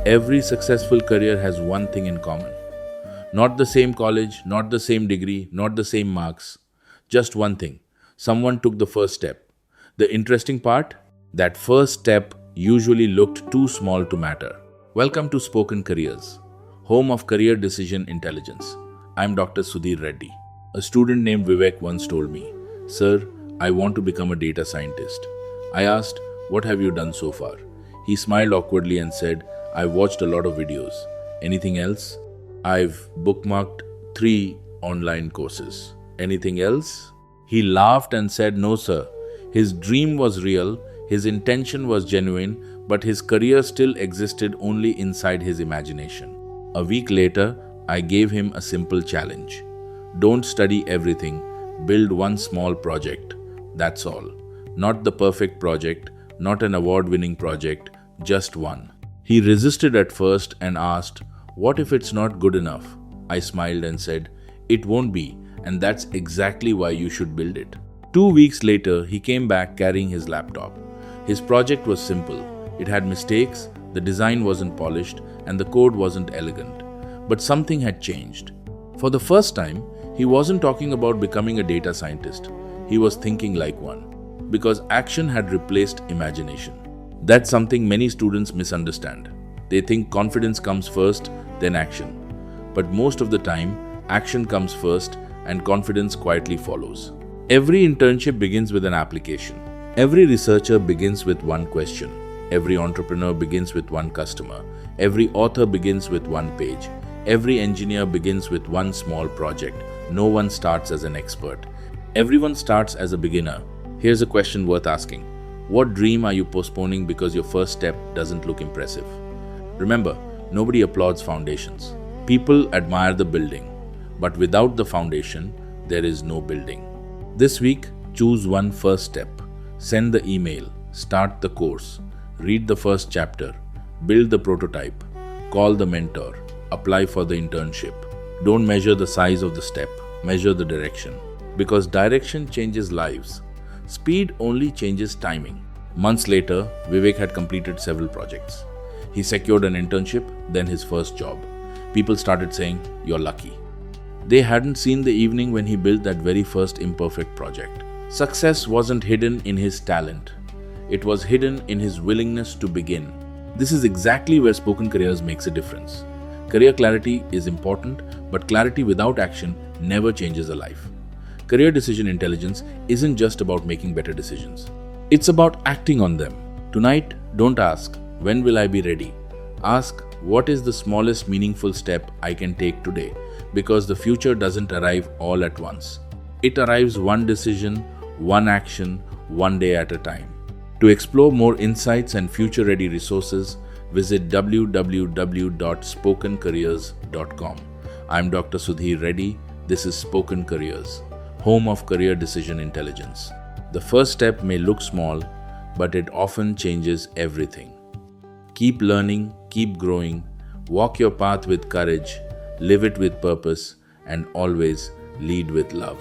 Every successful career has one thing in common. Not the same college, not the same degree, not the same marks. Just one thing. Someone took the first step. The interesting part? That first step usually looked too small to matter. Welcome to Spoken Careers, home of career decision intelligence. I'm Dr. Sudhir Reddy. A student named Vivek once told me, "Sir, I want to become a data scientist." I asked, "What have you done so far?" He smiled awkwardly and said, "I've watched a lot of videos. Anything else?" "I've bookmarked 3 online courses." "Anything else?" He laughed and said, "No, sir." His dream was real, his intention was genuine, but his career still existed only inside his imagination. A week later, I gave him a simple challenge. Don't study everything, build one small project. That's all. Not the perfect project, not an award-winning project, just one. He resisted at first and asked, "What if it's not good enough?" I smiled and said, "It won't be, and that's exactly why you should build it." 2 weeks later, he came back carrying his laptop. His project was simple. It had mistakes, the design wasn't polished, and the code wasn't elegant. But something had changed. For the first time, he wasn't talking about becoming a data scientist. He was thinking like one. Because action had replaced imagination. That's something many students misunderstand. They think confidence comes first, then action. But most of the time, action comes first and confidence quietly follows. Every internship begins with an application. Every researcher begins with one question. Every entrepreneur begins with one customer. Every author begins with one page. Every engineer begins with one small project. No one starts as an expert. Everyone starts as a beginner. Here's a question worth asking. What dream are you postponing because your first step doesn't look impressive? Remember, nobody applauds foundations. People admire the building, but without the foundation, there is no building. This week, choose one first step. Send the email, start the course, read the first chapter, build the prototype, call the mentor, apply for the internship. Don't measure the size of the step, measure the direction. Because direction changes lives. Speed only changes timing. Months later, Vivek had completed several projects. He secured an internship, then his first job. People started saying, "You're lucky." They hadn't seen the evening when he built that very first imperfect project. Success wasn't hidden in his talent. It was hidden in his willingness to begin. This is exactly where Spoken Careers makes a difference. Career clarity is important, but clarity without action never changes a life. Career decision intelligence isn't just about making better decisions. It's about acting on them. Tonight, don't ask, "When will I be ready?" Ask, "What is the smallest meaningful step I can take today?" Because the future doesn't arrive all at once. It arrives one decision, one action, one day at a time. To explore more insights and future-ready resources, visit www.spokencareers.com. I'm Dr. Sudhir Reddy. This is Spoken Careers, home of career decision intelligence. The first step may look small, but it often changes everything. Keep learning, keep growing, walk your path with courage, live it with purpose, and always lead with love.